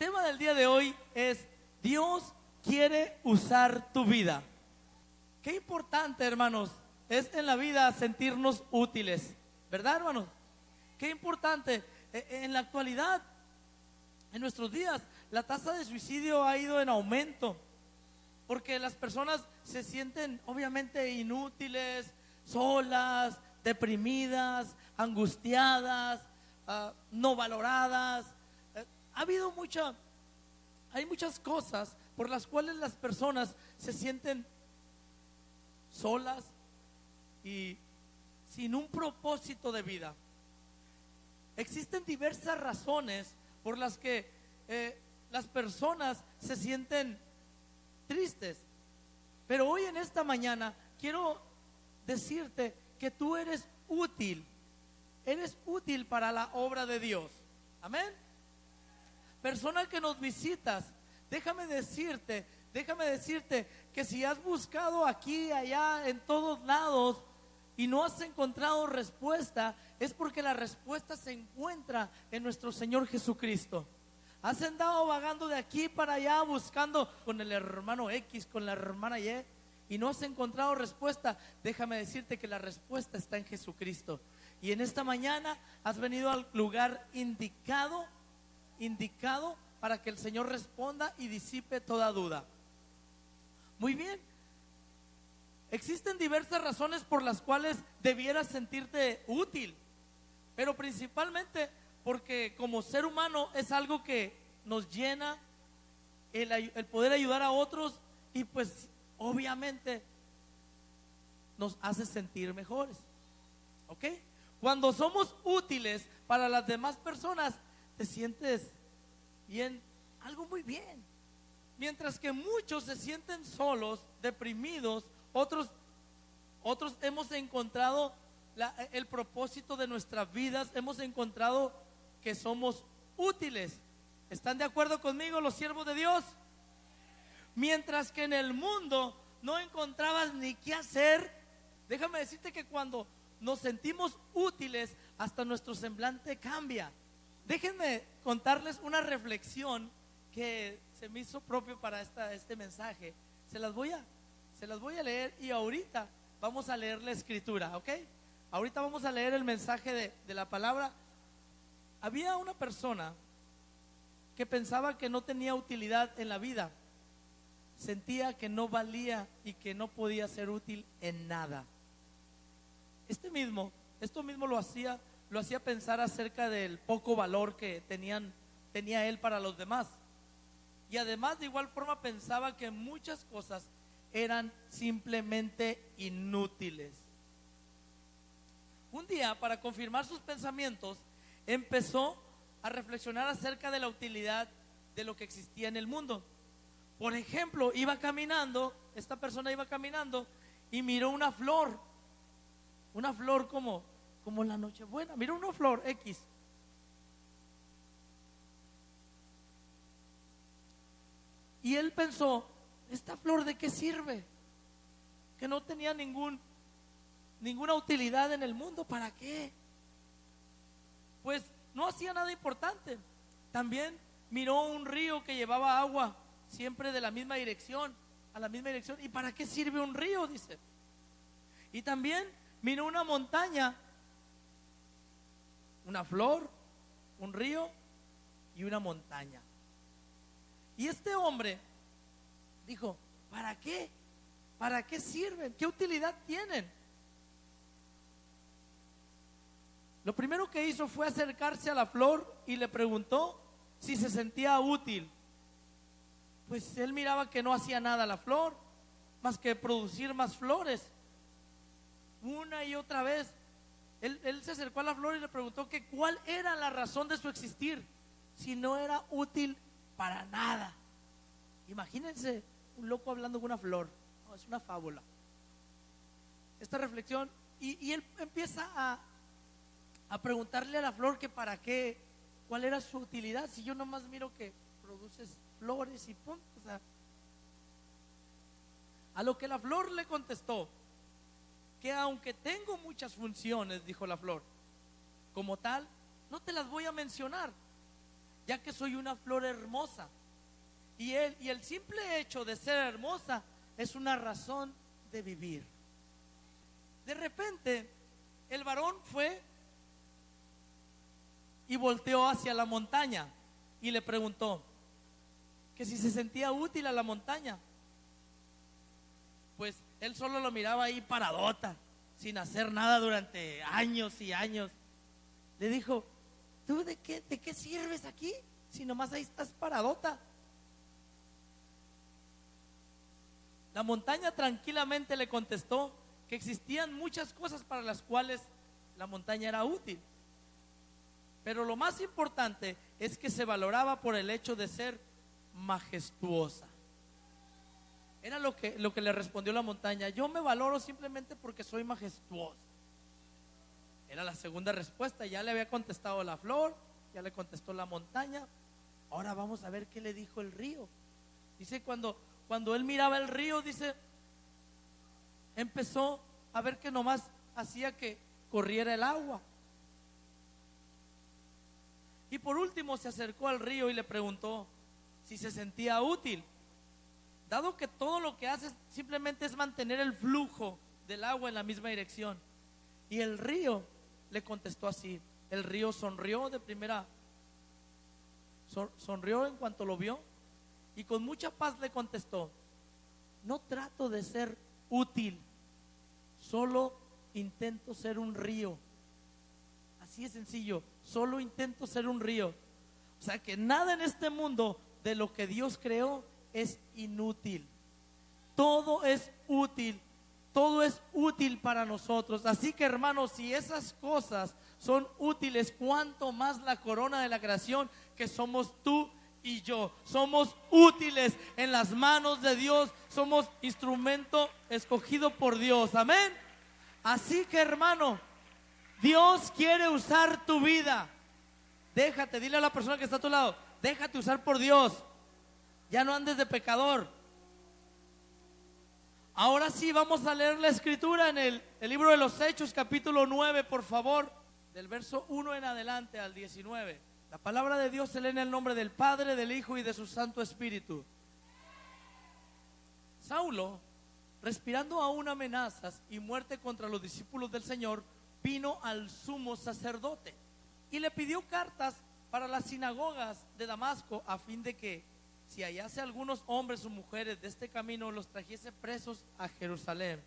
tema del día de hoy es: Dios quiere usar tu vida. Qué importante, hermanos, es en la vida sentirnos útiles, ¿verdad, hermanos? Qué importante. En la actualidad, en nuestros días, la tasa de suicidio ha ido en aumento, porque las personas se sienten obviamente inútiles, solas, deprimidas, angustiadas, no valoradas. Ha habido hay muchas cosas por las cuales las personas se sienten solas y sin un propósito de vida. Existen diversas razones por las que las personas se sienten tristes, pero hoy en esta mañana quiero decirte que tú eres útil para la obra de Dios. Amén. Persona que nos visitas, déjame decirte que si has buscado aquí, allá, en todos lados y no has encontrado respuesta, es porque la respuesta se encuentra en nuestro Señor Jesucristo. Has andado vagando de aquí para allá buscando con el hermano X, con la hermana y no has encontrado respuesta. Déjame decirte que la respuesta está en Jesucristo. Y en esta mañana has venido al lugar indicado para que el Señor responda y disipe toda duda. Muy bien. Existen diversas razones por las cuales debieras sentirte útil, pero principalmente porque como ser humano es algo que nos llena el poder ayudar a otros, y pues obviamente nos hace sentir mejores. ¿Ok? Cuando somos útiles para las demás personas, te sientes bien, algo muy bien. Mientras que muchos se sienten solos, deprimidos, otros hemos encontrado el propósito de nuestras vidas, hemos encontrado que somos útiles. ¿Están de acuerdo conmigo los siervos de Dios? Mientras que en el mundo no encontrabas ni qué hacer, déjame decirte que cuando nos sentimos útiles, hasta nuestro semblante cambia. Déjenme contarles una reflexión que se me hizo propio para este mensaje. Se las voy a leer, y ahorita vamos a leer la escritura, ¿ok? Ahorita vamos a leer el mensaje de la palabra. Había una persona que pensaba que no tenía utilidad en la vida. Sentía que no valía y que no podía ser útil en nada. Esto mismo lo hacía pensar acerca del poco valor que tenía él para los demás. Y además, de igual forma, pensaba que muchas cosas eran simplemente inútiles. Un día, para confirmar sus pensamientos, empezó a reflexionar acerca de la utilidad de lo que existía en el mundo. Por ejemplo, esta persona iba caminando y miró una flor como la Nochebuena. Miró una flor X. Y él pensó: ¿esta flor de qué sirve? Que no tenía ninguna utilidad en el mundo. ¿Para qué? Pues no hacía nada importante. También miró un río que llevaba agua siempre de la misma dirección, a la misma dirección. ¿Y para qué sirve un río?, dice. Y también miró una montaña, una flor, un río y una montaña. Y este hombre dijo: ¿para qué? ¿Para qué sirven? ¿Qué utilidad tienen? Lo primero que hizo fue acercarse a la flor y le preguntó si se sentía útil. Pues él miraba que no hacía nada la flor, más que producir más flores. Una y otra vez él se acercó a la flor y le preguntó que cuál era la razón de su existir, si no era útil para nada. Imagínense un loco hablando con una flor. No, es una fábula esta reflexión. Y él empieza a preguntarle a la flor que para qué, cuál era su utilidad, si yo nomás miro que produces flores y punto. O sea, a lo que la flor le contestó que aunque tengo muchas funciones, dijo la flor, como tal no te las voy a mencionar. ya que soy una flor hermosa. Y el simple hecho de ser hermosa es una razón de vivir. De repente, el varón fue y volteó hacia la montaña y le preguntó que si se sentía útil a la montaña. Pues él solo lo miraba ahí paradota, sin hacer nada durante años y años. Le dijo: ¿tú de qué sirves aquí? Si nomás ahí estás paradota. La montaña tranquilamente le contestó que existían muchas cosas para las cuales la montaña era útil, pero lo más importante es que se valoraba por el hecho de ser majestuosa. Era lo que le respondió la montaña: yo me valoro simplemente porque soy majestuosa. Era la segunda respuesta. Ya le había contestado la flor, ya le contestó la montaña. Ahora vamos a ver qué le dijo el río. Dice, cuando él miraba el río, dice, empezó a ver que nomás hacía que corriera el agua. Y por último se acercó al río y le preguntó si se sentía útil, dado que todo lo que hace simplemente es mantener el flujo del agua en la misma dirección. Y el río le contestó así. El río sonrió de primera, sonrió en cuanto lo vio, y con mucha paz le contestó: no trato de ser útil, solo intento ser un río. Así es sencillo, solo intento ser un río. O sea que nada en este mundo de lo que Dios creó es inútil. Todo es útil, todo es útil para nosotros. Así que, hermanos, si esas cosas son útiles, cuánto más la corona de la creación, que somos tú y yo. Somos útiles en las manos de Dios, somos instrumento escogido por Dios. Amén. Así que, hermano, Dios quiere usar tu vida. Déjate, dile a la persona que está a tu lado: déjate usar por Dios. Ya no andes de pecador. Ahora sí, vamos a leer la escritura en el libro de los Hechos, capítulo 9, por favor, del verso 1 en adelante al 19. La palabra de Dios se lee en el nombre del Padre, del Hijo y de su Santo Espíritu. Saulo, respirando aún amenazas y muerte contra los discípulos del Señor, vino al sumo sacerdote y le pidió cartas para las sinagogas de Damasco, a fin de que, si hallase algunos hombres o mujeres de este camino, los trajese presos a Jerusalén.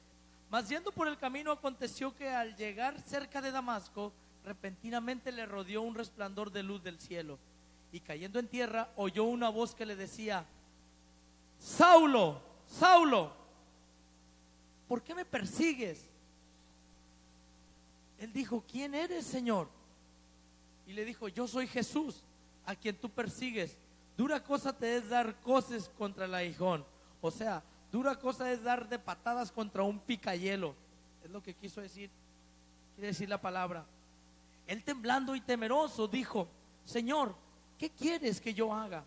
Mas yendo por el camino, aconteció que al llegar cerca de Damasco, repentinamente le rodeó un resplandor de luz del cielo, y cayendo en tierra oyó una voz que le decía: Saulo, Saulo, ¿por qué me persigues? Él dijo: ¿quién eres, Señor? Y le dijo: yo soy Jesús, a quien tú persigues. Dura cosa te es dar coces contra el aguijón. O sea, dura cosa es dar de patadas contra un picayelo. Es lo que quiso decir, quiere decir la palabra. Él, temblando y temeroso, dijo: Señor, ¿qué quieres que yo haga?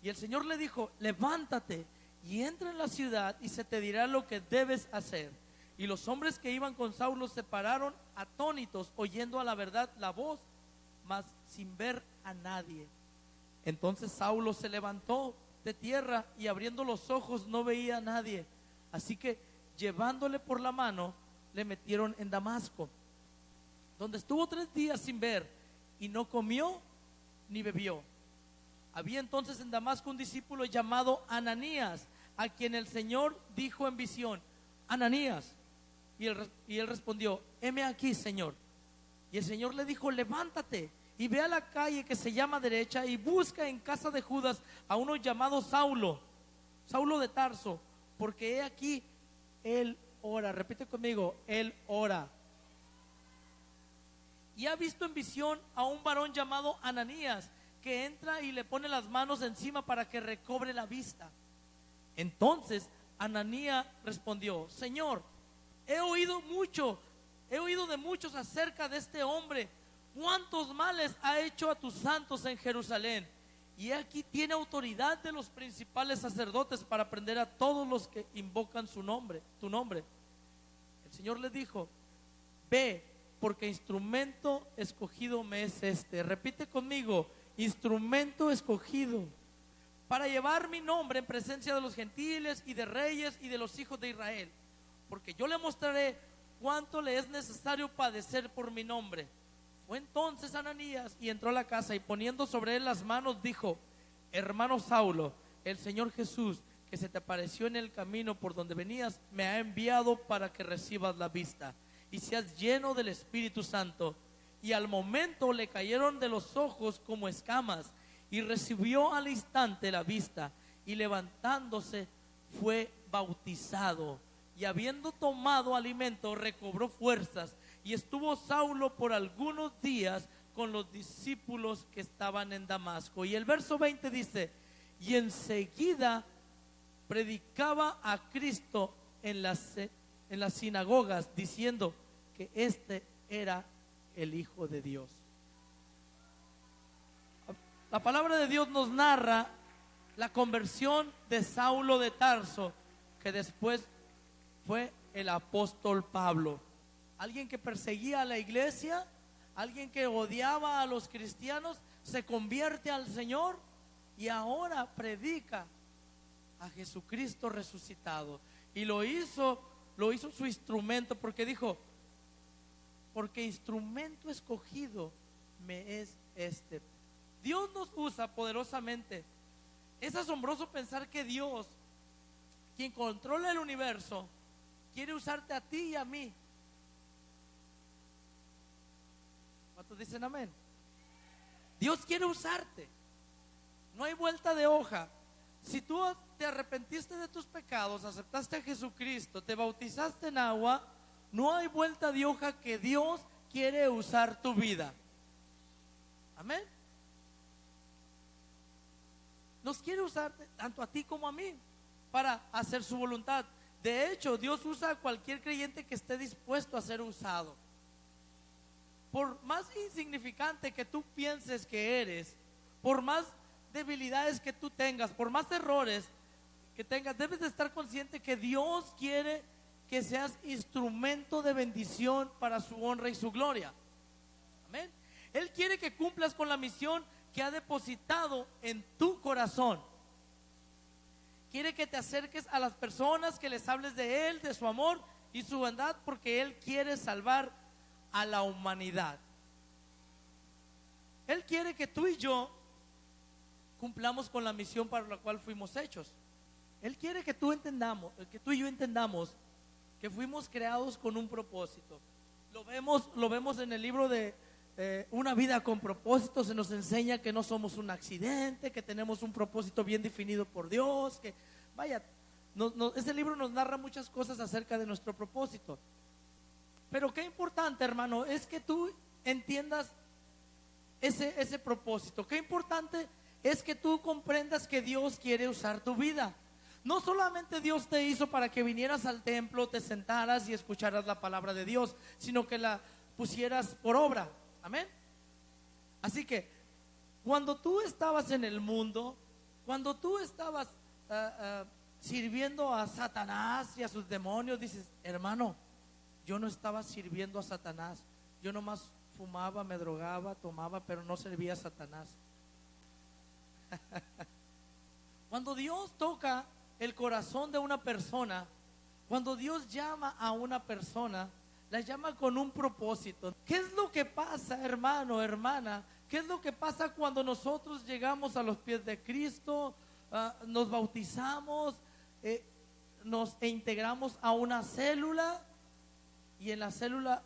Y el Señor le dijo: levántate y entra en la ciudad, y se te dirá lo que debes hacer. Y los hombres que iban con Saulo se pararon atónitos, oyendo a la verdad la voz, mas sin ver a nadie. Entonces Saulo se levantó de tierra y abriendo los ojos no veía a nadie. Así que, llevándole por la mano, le metieron en Damasco, donde estuvo 3 días sin ver, y no comió ni bebió. Había entonces en Damasco un discípulo llamado Ananías, a quien el Señor dijo en visión: Ananías. Y él respondió: heme aquí, Señor. Y el Señor le dijo: levántate y ve a la calle que se llama Derecha, y busca en casa de Judas a uno llamado Saulo, Saulo de Tarso, porque he aquí, él ora. Repite conmigo: él ora. Y ha visto en visión a un varón llamado Ananías, que entra y le pone las manos encima para que recobre la vista. Entonces Ananías respondió: Señor, he oído de muchos acerca de este hombre, cuántos males ha hecho a tus santos en Jerusalén, y aquí tiene autoridad de los principales sacerdotes para prender a todos los que invocan tu nombre. El Señor le dijo: ve, porque instrumento escogido me es este. Repite conmigo: instrumento escogido para llevar mi nombre en presencia de los gentiles y de reyes y de los hijos de Israel, porque yo le mostraré cuánto le es necesario padecer por mi nombre. Fue entonces Ananías y entró a la casa, y poniendo sobre él las manos dijo: hermano Saulo, el Señor Jesús, que se te apareció en el camino por donde venías, me ha enviado para que recibas la vista y seas lleno del Espíritu Santo. Y al momento le cayeron de los ojos como escamas, y recibió al instante la vista, y levantándose fue bautizado, y habiendo tomado alimento recobró fuerzas. Y estuvo Saulo por algunos días con los discípulos que estaban en Damasco. Y el verso 20 dice: y enseguida predicaba a Cristo en las sinagogas, diciendo que este era el Hijo de Dios. La palabra de Dios nos narra la conversión de Saulo de Tarso, que después fue el apóstol Pablo. Alguien que perseguía a la iglesia, alguien que odiaba a los cristianos, se convierte al Señor y ahora predica a Jesucristo resucitado. Y lo hizo su instrumento, porque dijo: porque instrumento escogido me es este. Dios nos usa poderosamente. Es asombroso pensar que Dios, quien controla el universo, quiere usarte a ti y a mí. ¿Cuántos dicen amén? Dios quiere usarte. No hay vuelta de hoja. Si tú te arrepentiste de tus pecados, aceptaste a Jesucristo, te bautizaste en agua, no hay vuelta de hoja, que Dios quiere usar tu vida. Amén. Nos quiere usar tanto a ti como a mí para hacer su voluntad. De hecho, Dios usa a cualquier creyente que esté dispuesto a ser usado. Por más insignificante que tú pienses que eres, por más debilidades que tú tengas, por más errores que tengas, debes de estar consciente que Dios quiere que seas instrumento de bendición para su honra y su gloria. Amén. Él quiere que cumplas con la misión que ha depositado en tu corazón. Quiere que te acerques a las personas, que les hables de Él, de su amor y su bondad, porque Él quiere salvar a la humanidad. Él quiere que tú y yo cumplamos con la misión para la cual fuimos hechos. Él quiere que tú y yo entendamos que fuimos creados con un propósito. Lo vemos en el libro de Una vida con propósito. Se nos enseña que no somos un accidente, que tenemos un propósito bien definido por Dios, que vaya, ese libro nos narra muchas cosas acerca de nuestro propósito. Pero qué importante, hermano, es que tú entiendas ese propósito. Qué importante es que tú comprendas que Dios quiere usar tu vida. No solamente Dios te hizo para que vinieras al templo, te sentaras y escucharas la palabra de Dios, sino que la pusieras por obra. Amén. Así que cuando tú estabas en el mundo, cuando tú estabas sirviendo a Satanás y a sus demonios, dices: hermano, yo no estaba sirviendo a Satanás. Yo nomás fumaba, me drogaba, tomaba, pero no servía a Satanás. Cuando Dios toca el corazón de una persona, cuando Dios llama a una persona, la llama con un propósito. ¿Qué es lo que pasa, hermano, hermana? ¿Qué es lo que pasa cuando nosotros llegamos a los pies de Cristo, nos bautizamos, nos integramos a una célula, y en la célula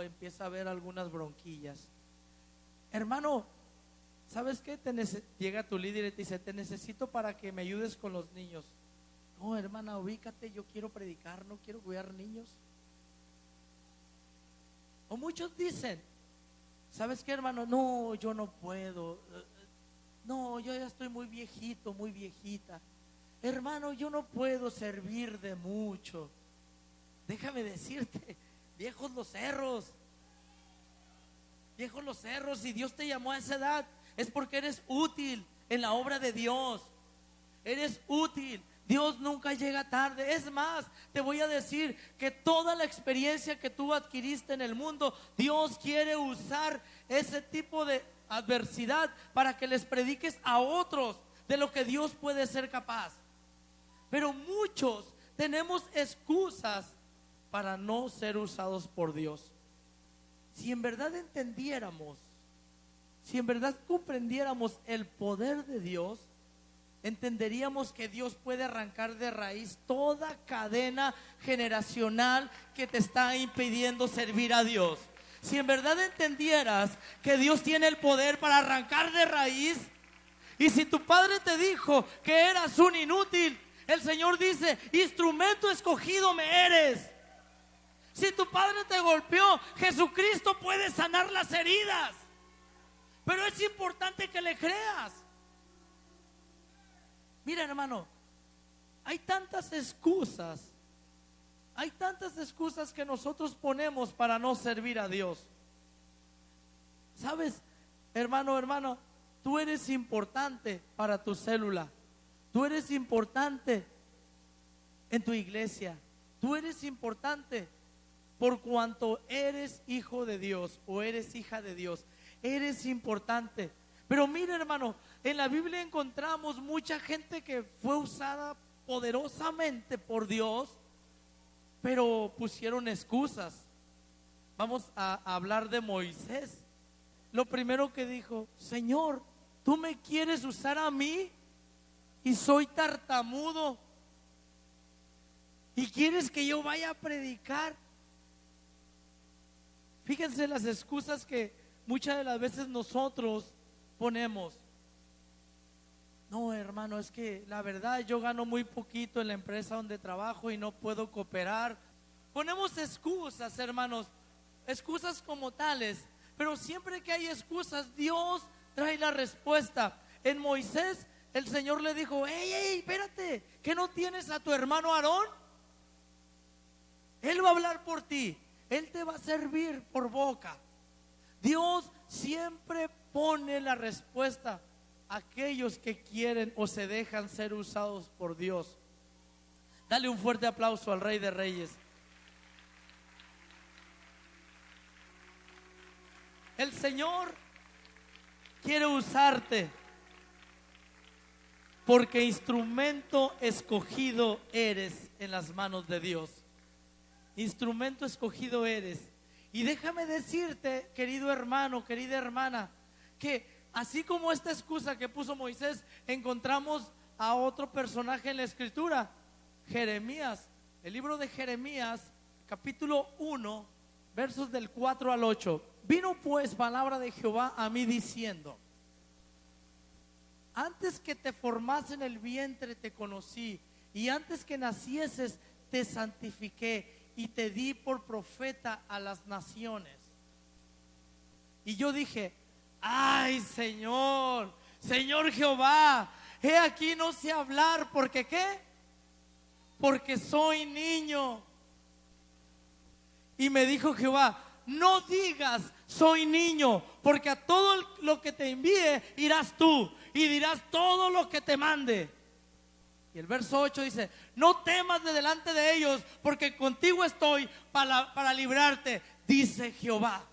empieza a haber algunas bronquillas? Hermano, ¿sabes qué? Llega tu líder y te dice: te necesito para que me ayudes con los niños. No, hermana, ubícate, yo quiero predicar, no quiero cuidar niños. O muchos dicen: ¿sabes qué, hermano? No, yo no puedo. No, yo ya estoy muy viejito, muy viejita. Hermano, yo no puedo servir de mucho. Déjame decirte, viejos los cerros. Viejos los cerros. Si Dios te llamó a esa edad, es porque eres útil en la obra de Dios. Eres útil. Dios nunca llega tarde. Es más, te voy a decir que toda la experiencia que tú adquiriste en el mundo, Dios quiere usar ese tipo de adversidad para que les prediques a otros de lo que Dios puede ser capaz. Pero muchos tenemos excusas para no ser usados por Dios. Si en verdad entendiéramos, si en verdad comprendiéramos el poder de Dios, entenderíamos que Dios puede arrancar de raíz toda cadena generacional que te está impidiendo servir a Dios. Si en verdad entendieras que Dios tiene el poder para arrancar de raíz, y si tu padre te dijo que eras un inútil, el Señor dice: instrumento escogido me eres. Si tu padre te golpeó, Jesucristo puede sanar las heridas. Pero es importante que le creas. Mira, hermano, hay tantas excusas que nosotros ponemos para no servir a Dios. ¿Sabes, hermano, tú eres importante para tu célula? Tú eres importante en tu iglesia. Tú eres importante por cuanto eres hijo de Dios o eres hija de Dios. Eres importante. Pero mira, hermano, en la Biblia encontramos mucha gente que fue usada poderosamente por Dios, pero pusieron excusas. Vamos a hablar de Moisés. Lo primero que dijo: Señor, ¿tú me quieres usar a mí? Y soy tartamudo. ¿Y quieres que yo vaya a predicar? Fíjense las excusas que muchas de las veces nosotros ponemos. No, hermano, es que la verdad yo gano muy poquito en la empresa donde trabajo y no puedo cooperar. Ponemos excusas, hermanos, excusas como tales. Pero siempre que hay excusas, Dios trae la respuesta. En Moisés, el Señor le dijo: hey, espérate, ¿que no tienes a tu hermano Aarón? Él va a hablar por ti, él te va a servir por boca. Dios siempre pone la respuesta a aquellos que quieren o se dejan ser usados por Dios. Dale un fuerte aplauso al Rey de Reyes. El Señor quiere usarte porque instrumento escogido eres en las manos de Dios. Instrumento escogido eres. Y déjame decirte, querido hermano, querida hermana, que así como esta excusa que puso Moisés, encontramos a otro personaje en la Escritura, Jeremías. El libro de Jeremías, capítulo 1, versos del 4 al 8. Vino pues palabra de Jehová a mí diciendo: antes que te formase en el vientre te conocí, y antes que nacieses te santifiqué y te di por profeta a las naciones. Y yo dije: ay, Señor Jehová, he aquí no sé hablar, porque ¿qué? Porque soy niño. Y me dijo Jehová: no digas soy niño, porque a todo lo que te envíe irás tú y dirás todo lo que te mande. Y el verso 8 dice: no temas de delante de ellos, porque contigo estoy para librarte, dice Jehová.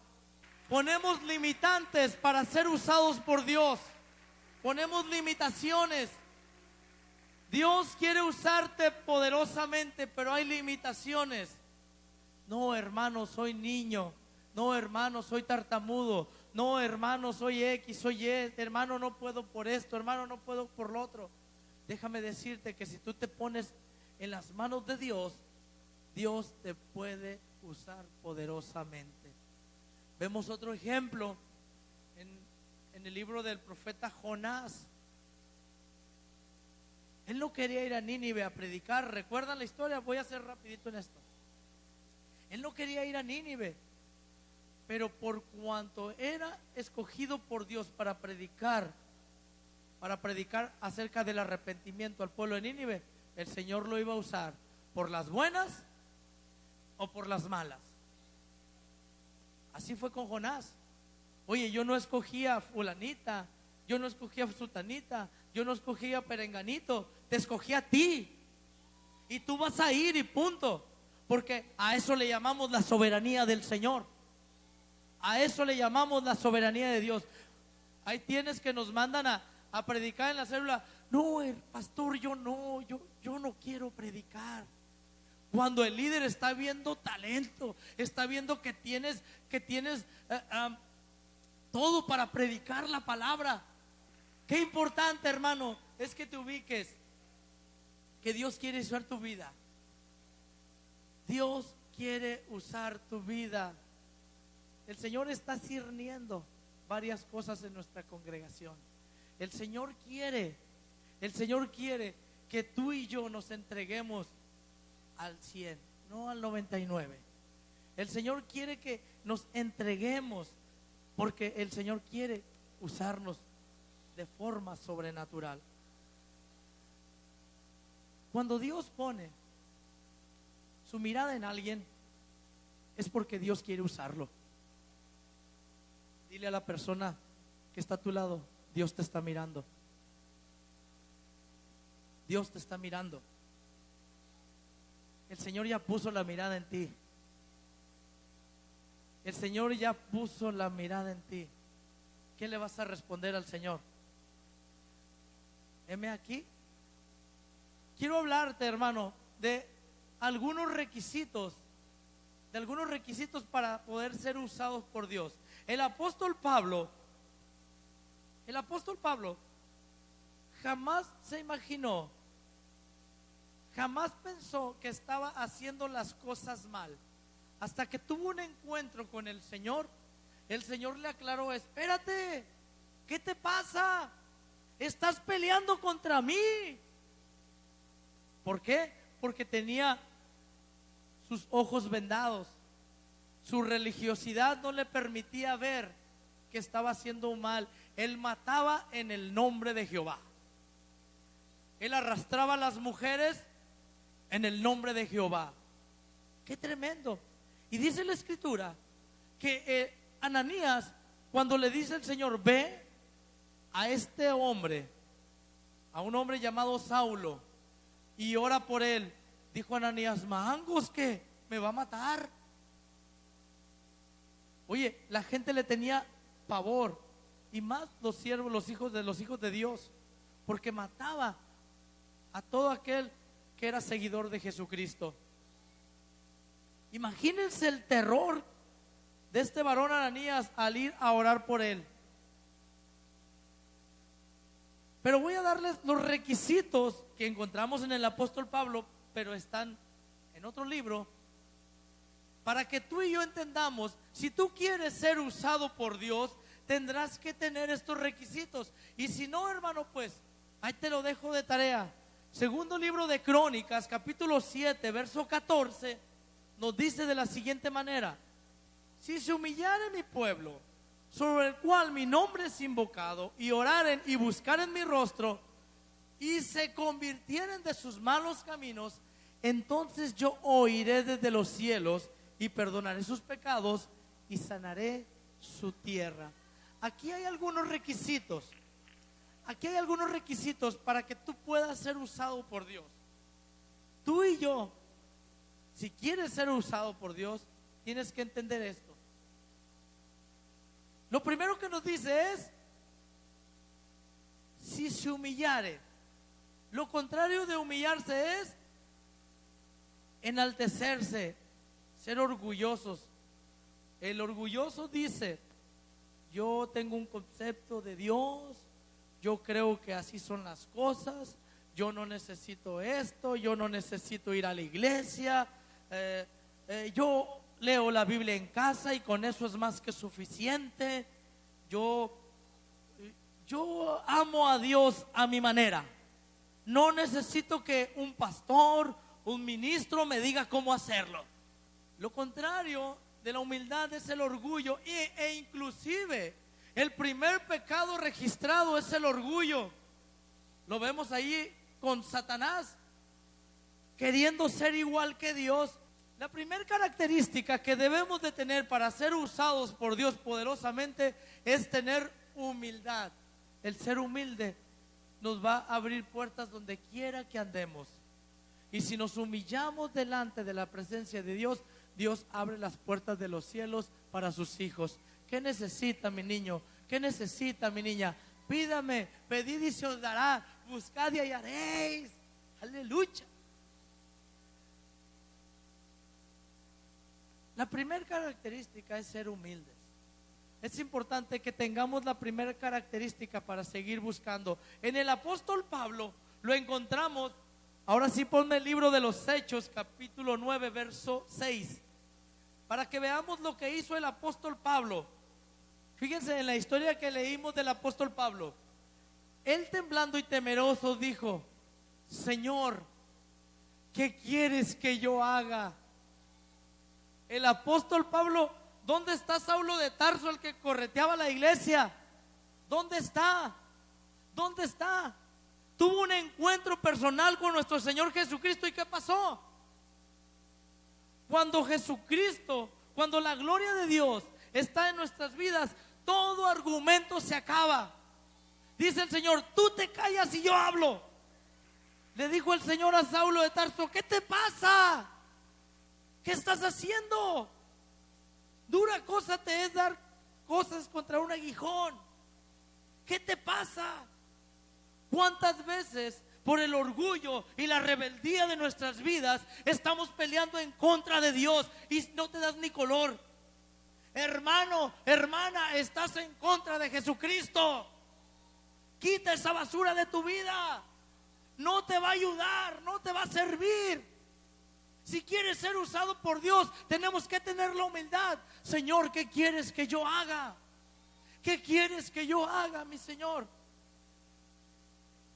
Ponemos limitantes para ser usados por Dios. Ponemos limitaciones. Dios quiere usarte poderosamente, pero hay limitaciones. No, hermano, soy niño. No, hermano, soy tartamudo. No, hermano, soy X, soy Y. Hermano, no puedo por esto. Hermano, no puedo por lo otro. Déjame decirte que si tú te pones en las manos de Dios, Dios te puede usar poderosamente. Vemos otro ejemplo en el libro del profeta Jonás. Él no quería ir a Nínive a predicar. ¿Recuerdan la historia? Voy a hacer rapidito en esto. Él no quería ir a Nínive, pero por cuanto era escogido por Dios para predicar acerca del arrepentimiento al pueblo de Nínive, el Señor lo iba a usar por las buenas o por las malas. Así fue con Jonás. Oye, yo no escogía a fulanita, yo no escogía a sutanita, yo no escogía a perenganito, te escogí a ti. Y tú vas a ir y punto. Porque a eso le llamamos la soberanía del Señor. A eso le llamamos la soberanía de Dios. Ahí tienes que nos mandan a predicar en la célula. No, el pastor, yo no quiero predicar. Cuando el líder está viendo talento, está viendo que tienes todo para predicar la palabra. Qué importante, hermano, es que te ubiques que Dios quiere usar tu vida. Dios quiere usar tu vida. El Señor está discerniendo varias cosas en nuestra congregación. El Señor quiere que tú y yo nos entreguemos al 100, no al 99. El Señor quiere que nos entreguemos porque el Señor quiere usarnos de forma sobrenatural. Cuando Dios pone su mirada en alguien, es porque Dios quiere usarlo. Dile a la persona que está a tu lado: Dios te está mirando. Dios te está mirando. El Señor ya puso la mirada en ti. El Señor ya puso la mirada en ti. ¿Qué le vas a responder al Señor? Heme aquí. Quiero hablarte, hermano, de algunos requisitos para poder ser usados por Dios. El apóstol Pablo jamás se imaginó, jamás pensó que estaba haciendo las cosas mal, hasta que tuvo un encuentro con el Señor. El Señor le aclaró: espérate, ¿qué te pasa? Estás peleando contra mí. ¿Por qué? Porque tenía sus ojos vendados. Su religiosidad no le permitía ver que estaba haciendo un mal. Él mataba en el nombre de Jehová. Él arrastraba a las mujeres en el nombre de Jehová. Qué tremendo. Y dice la escritura que Ananías, cuando le dice el Señor: ve a este hombre, a un hombre llamado Saulo, y ora por él, dijo Ananías: mangos, que me va a matar. Oye, la gente le tenía pavor, y más los siervos, los hijos de Dios, porque mataba a todo aquel que era seguidor de Jesucristo. Imagínense el terror de este varón Ananías al ir a orar por él. Pero voy a darles los requisitos que encontramos en el apóstol Pablo, pero están en otro libro, para que tú y yo entendamos: si tú quieres ser usado por Dios, tendrás que tener estos requisitos. Y si no, hermano, pues ahí te lo dejo de tarea. Segundo libro de Crónicas, capítulo 7, verso 14, nos dice de la siguiente manera: si se humillare mi pueblo, sobre el cual mi nombre es invocado, y oraren y buscaren mi rostro, y se convirtieren de sus malos caminos, entonces yo oiré desde los cielos y perdonaré sus pecados y sanaré su tierra. Aquí hay algunos requisitos. Aquí hay algunos requisitos para que tú puedas ser usado por Dios. Tú y yo, si quieres ser usado por Dios, tienes que entender esto. Lo primero que nos dice es: si se humillare. Lo contrario de humillarse es enaltecerse, ser orgullosos. El orgulloso dice: yo tengo un concepto de Dios, yo creo que así son las cosas, yo no necesito esto, yo no necesito ir a la iglesia, yo leo la Biblia en casa y con eso es más que suficiente. Yo amo a Dios a mi manera. No necesito que un pastor, un ministro me diga cómo hacerlo. Lo contrario de la humildad es el orgullo, e inclusive el primer pecado registrado es el orgullo. Lo vemos ahí con Satanás, queriendo ser igual que Dios. La primera característica que debemos de tener para ser usados por Dios poderosamente es tener humildad. El ser humilde nos va a abrir puertas donde quiera que andemos. Y si nos humillamos delante de la presencia de Dios, Dios abre las puertas de los cielos para sus hijos. ¿Qué necesita, mi niño? ¿Qué necesita, mi niña? Pídame, pedid y se os dará, buscad y hallaréis. Aleluya. La primera característica es ser humildes. Es importante que tengamos la primera característica para seguir buscando. En el apóstol Pablo lo encontramos. Ahora sí, ponme el libro de los Hechos, capítulo 9, verso 6, para que veamos lo que hizo el apóstol Pablo. Fíjense en la historia que leímos del apóstol Pablo. Él, temblando y temeroso, dijo: Señor, ¿qué quieres que yo haga? El apóstol Pablo, ¿dónde está Saulo de Tarso, el que correteaba la iglesia? ¿Dónde está? ¿Dónde está? Tuvo un encuentro personal con nuestro Señor Jesucristo. ¿Y qué pasó? Cuando Jesucristo, cuando la gloria de Dios está en nuestras vidas, todo argumento se acaba. Dice el Señor: tú te callas y yo hablo. Le dijo el Señor a Saulo de Tarso: ¿qué te pasa? ¿Qué estás haciendo? Dura cosa te es dar cosas contra un aguijón. ¿Qué te pasa? ¿Cuántas veces por el orgullo y la rebeldía de nuestras vidas estamos peleando en contra de Dios y no te das ni color? Hermano, hermana, estás en contra de Jesucristo. Quita esa basura de tu vida. No te va a ayudar, no te va a servir. Si quieres ser usado por Dios, tenemos que tener la humildad. Señor, ¿qué quieres que yo haga? ¿Qué quieres que yo haga, mi Señor?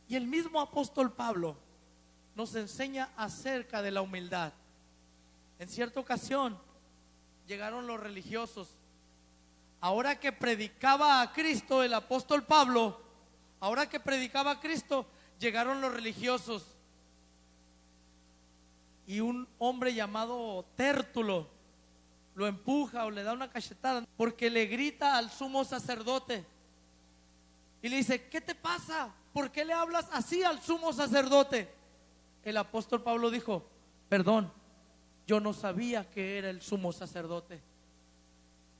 Y el mismo apóstol Pablo nos enseña acerca de la humildad. En cierta ocasión llegaron los religiosos. Ahora que predicaba a Cristo el apóstol Pablo, ahora que predicaba a Cristo, llegaron los religiosos. Y un hombre llamado Tértulo lo empuja o le da una cachetada porque le grita al sumo sacerdote y le dice: ¿qué te pasa? ¿Por qué le hablas así al sumo sacerdote? El apóstol Pablo dijo: perdón, yo no sabía que era el sumo sacerdote.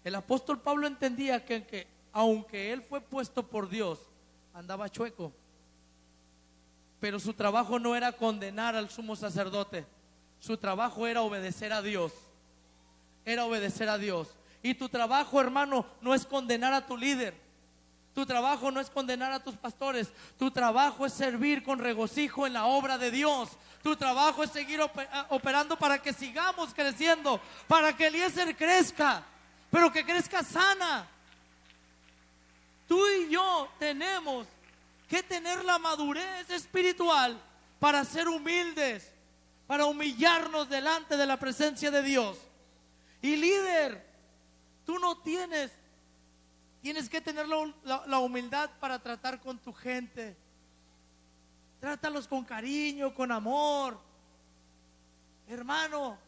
El apóstol Pablo entendía que aunque él fue puesto por Dios, andaba chueco, pero su trabajo no era condenar al sumo sacerdote. Su trabajo era obedecer a Dios. Era obedecer a Dios. Y tu trabajo, hermano, no es condenar a tu líder. Tu trabajo no es condenar a tus pastores. Tu trabajo es servir con regocijo en la obra de Dios. Tu trabajo es seguir operando para que sigamos creciendo, para que Eliezer crezca, pero que crezca sana. Tú y yo tenemos que tener la madurez espiritual para ser humildes, para humillarnos delante de la presencia de Dios. Y líder, tú no tienes que tener la humildad para tratar con tu gente. Trátalos con cariño, con amor. Hermano,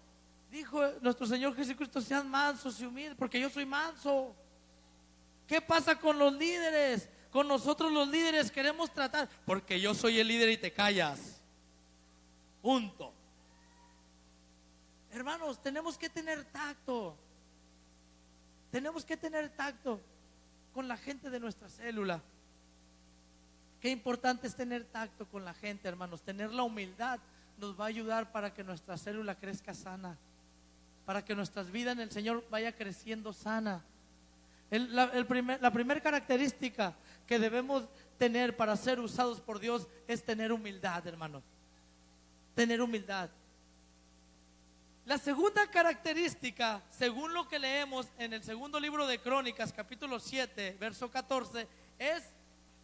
dijo nuestro Señor Jesucristo: sean mansos y humildes, porque yo soy manso. ¿Qué pasa con los líderes? Con nosotros los líderes queremos tratar, porque yo soy el líder y te callas. Punto. Hermanos, tenemos que tener tacto. Tenemos que tener tacto con la gente de nuestra célula. Qué importante es tener tacto con la gente, hermanos. Tener la humildad nos va a ayudar para que nuestra célula crezca sana, para que nuestras vidas en el Señor vaya creciendo sana. La primera característica que debemos tener para ser usados por Dios es tener humildad, hermanos. Tener humildad. La segunda característica, según lo que leemos en el segundo libro de Crónicas, capítulo 7, verso 14, es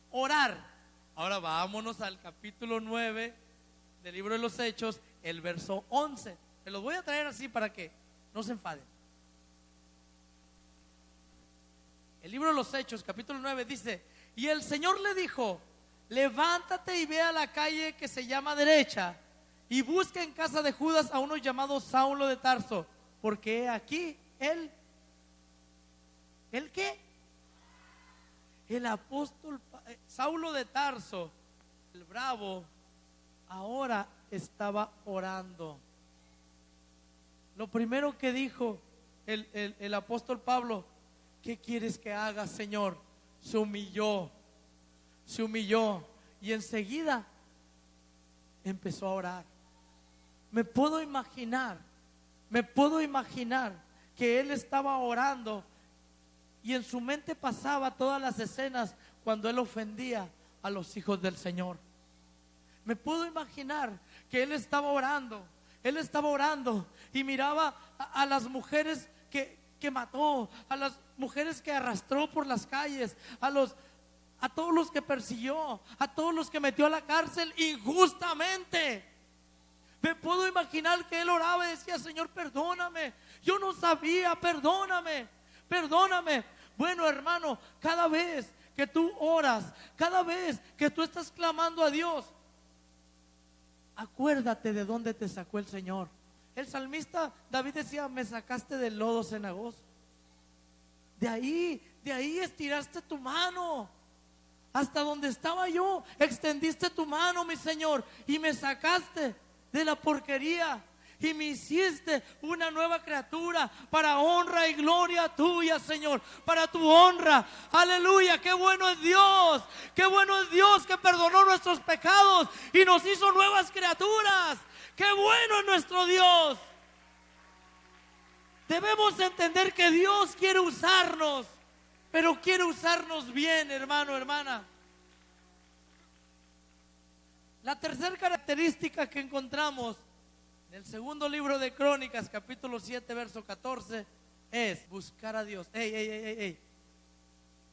orar. Ahora vámonos al capítulo 9 del libro de los Hechos, el verso 11. Se los voy a traer así para que no se enfaden. El libro de los Hechos, capítulo 9, dice: y el Señor le dijo: levántate y ve a la calle que se llama derecha y busca en casa de Judas a uno llamado Saulo de Tarso, porque aquí ¿el qué? El apóstol Saulo de Tarso, el bravo, ahora estaba orando. Lo primero que dijo el apóstol Pablo: ¿qué quieres que haga, Señor? se humilló, y enseguida empezó a orar. Me puedo imaginar que él estaba orando y en su mente pasaba todas las escenas cuando él ofendía a los hijos del Señor. Me puedo imaginar que él estaba orando y miraba a las mujeres que mató, a las mujeres que arrastró por las calles, a todos los que persiguió, a todos los que metió a la cárcel injustamente. Me puedo imaginar que él oraba y decía: Señor, perdóname, yo no sabía, perdóname. Bueno, hermano, cada vez que tú oras, cada vez que tú estás clamando a Dios, acuérdate de dónde te sacó el Señor. El salmista David decía: me sacaste del lodo cenagoso. De ahí estiraste tu mano. Hasta donde estaba yo, extendiste tu mano, mi Señor, y me sacaste de la porquería y me hiciste una nueva criatura para honra y gloria tuya, Señor, para tu honra. Aleluya, qué bueno es Dios, que perdonó nuestros pecados y nos hizo nuevas criaturas. Qué bueno es nuestro Dios. Debemos entender que Dios quiere usarnos, pero quiere usarnos bien, hermano, hermana. La tercera característica que encontramos en el segundo libro de Crónicas, capítulo 7, verso 14, es buscar a Dios.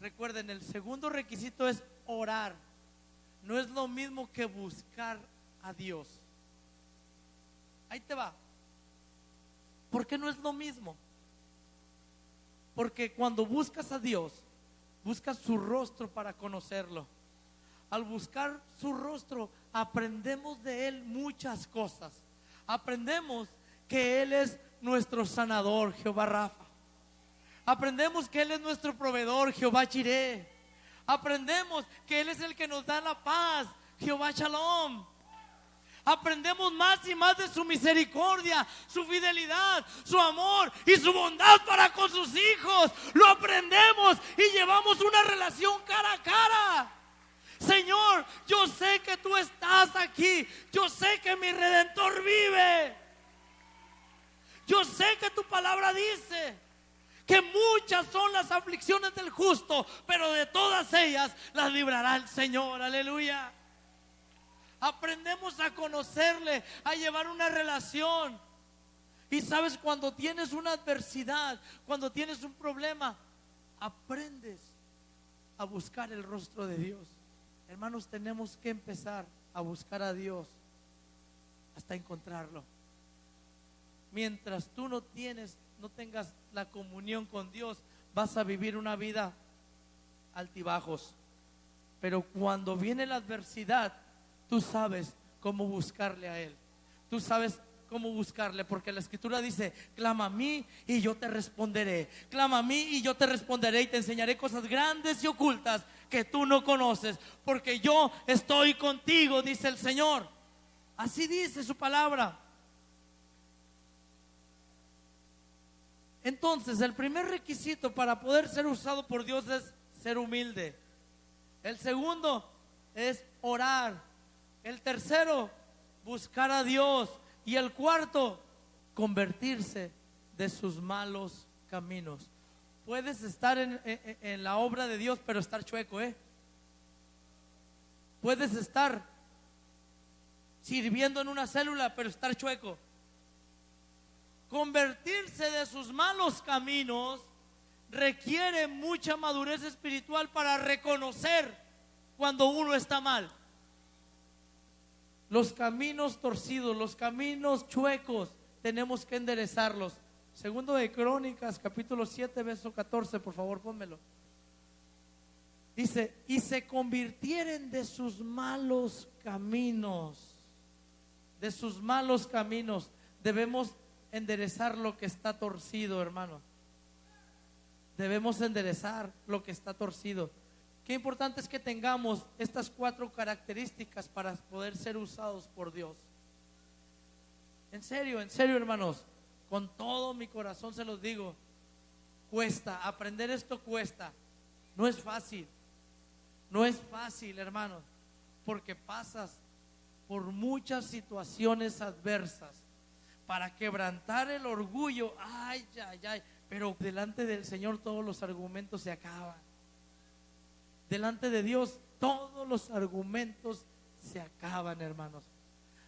Recuerden, el segundo requisito es orar. No es lo mismo que buscar a Dios. Ahí te va. ¿Por qué no es lo mismo? Porque cuando buscas a Dios, buscas su rostro para conocerlo. Al buscar su rostro, aprendemos de Él muchas cosas. Aprendemos que Él es nuestro sanador, Jehová Rafa. Aprendemos que Él es nuestro proveedor, Jehová Jireh. Aprendemos que Él es el que nos da la paz, Jehová Shalom. Aprendemos más y más de su misericordia, su fidelidad, su amor y su bondad para con sus hijos. Lo aprendemos y llevamos una relación cara a cara. Señor, yo sé que tú estás aquí. Yo sé que mi Redentor vive. Yo sé que tu palabra dice que muchas son las aflicciones del justo, pero de todas ellas las librará el Señor. Aleluya. Aprendemos a conocerle, a llevar una relación. Y sabes, cuando tienes una adversidad, cuando tienes un problema, aprendes a buscar el rostro de Dios. Hermanos, tenemos que empezar a buscar a Dios hasta encontrarlo. Mientras tú no tengas la comunión con Dios, vas a vivir una vida altibajos. Pero cuando viene la adversidad, tú sabes cómo buscarle a Él. Tú sabes cómo buscarle, porque la Escritura dice: clama a mí y yo te responderé. Clama a mí y yo te responderé y te enseñaré cosas grandes y ocultas que tú no conoces, porque yo estoy contigo, dice el Señor. Así dice su palabra. Entonces, el primer requisito para poder ser usado por Dios es ser humilde. El segundo es orar. El tercero, buscar a Dios. Y el cuarto, convertirse de sus malos caminos. Puedes estar en la obra de Dios, pero estar chueco, Puedes estar sirviendo en una célula, pero estar chueco. Convertirse de sus malos caminos requiere mucha madurez espiritual para reconocer cuando uno está mal. Los caminos torcidos, los caminos chuecos, tenemos que enderezarlos. Segundo de Crónicas, capítulo 7, verso 14, por favor, pónmelo. Dice: y se convirtieren de sus malos caminos. De sus malos caminos. Debemos enderezar lo que está torcido, hermano. Debemos enderezar lo que está torcido. Qué importante es que tengamos estas 4 características para poder ser usados por Dios. En serio, hermanos, con todo mi corazón se los digo, cuesta, aprender esto cuesta, no es fácil. No es fácil, hermanos, porque pasas por muchas situaciones adversas para quebrantar el orgullo. Ay, ay, ay. Pero delante del Señor todos los argumentos se acaban. Delante de Dios todos los argumentos se acaban, hermanos.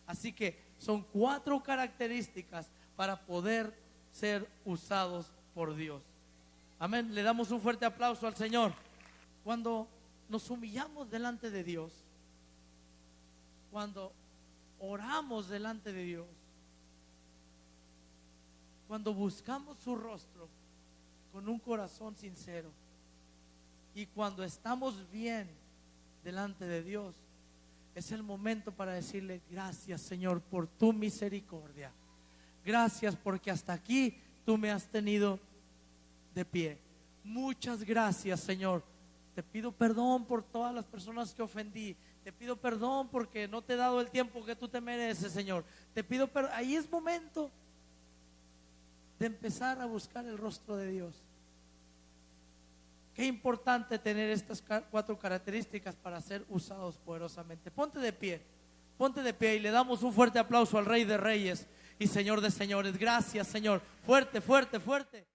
Así que son 4 características para poder ser usados por Dios. Amén. Le damos un fuerte aplauso al Señor. Cuando nos humillamos delante de Dios, cuando oramos delante de Dios, cuando buscamos su rostro con un corazón sincero, y cuando estamos bien delante de Dios, es el momento para decirle: gracias, Señor, por tu misericordia. Gracias porque hasta aquí tú me has tenido de pie. Muchas gracias, Señor. Te pido perdón por todas las personas que ofendí. Te pido perdón porque no te he dado el tiempo que tú te mereces, Señor. Te pido perdón. Ahí es momento de empezar a buscar el rostro de Dios. Qué importante tener estas 4 características para ser usados poderosamente. Ponte de pie y le damos un fuerte aplauso al Rey de Reyes y Señor de Señores. Gracias, Señor. Fuerte, fuerte, fuerte.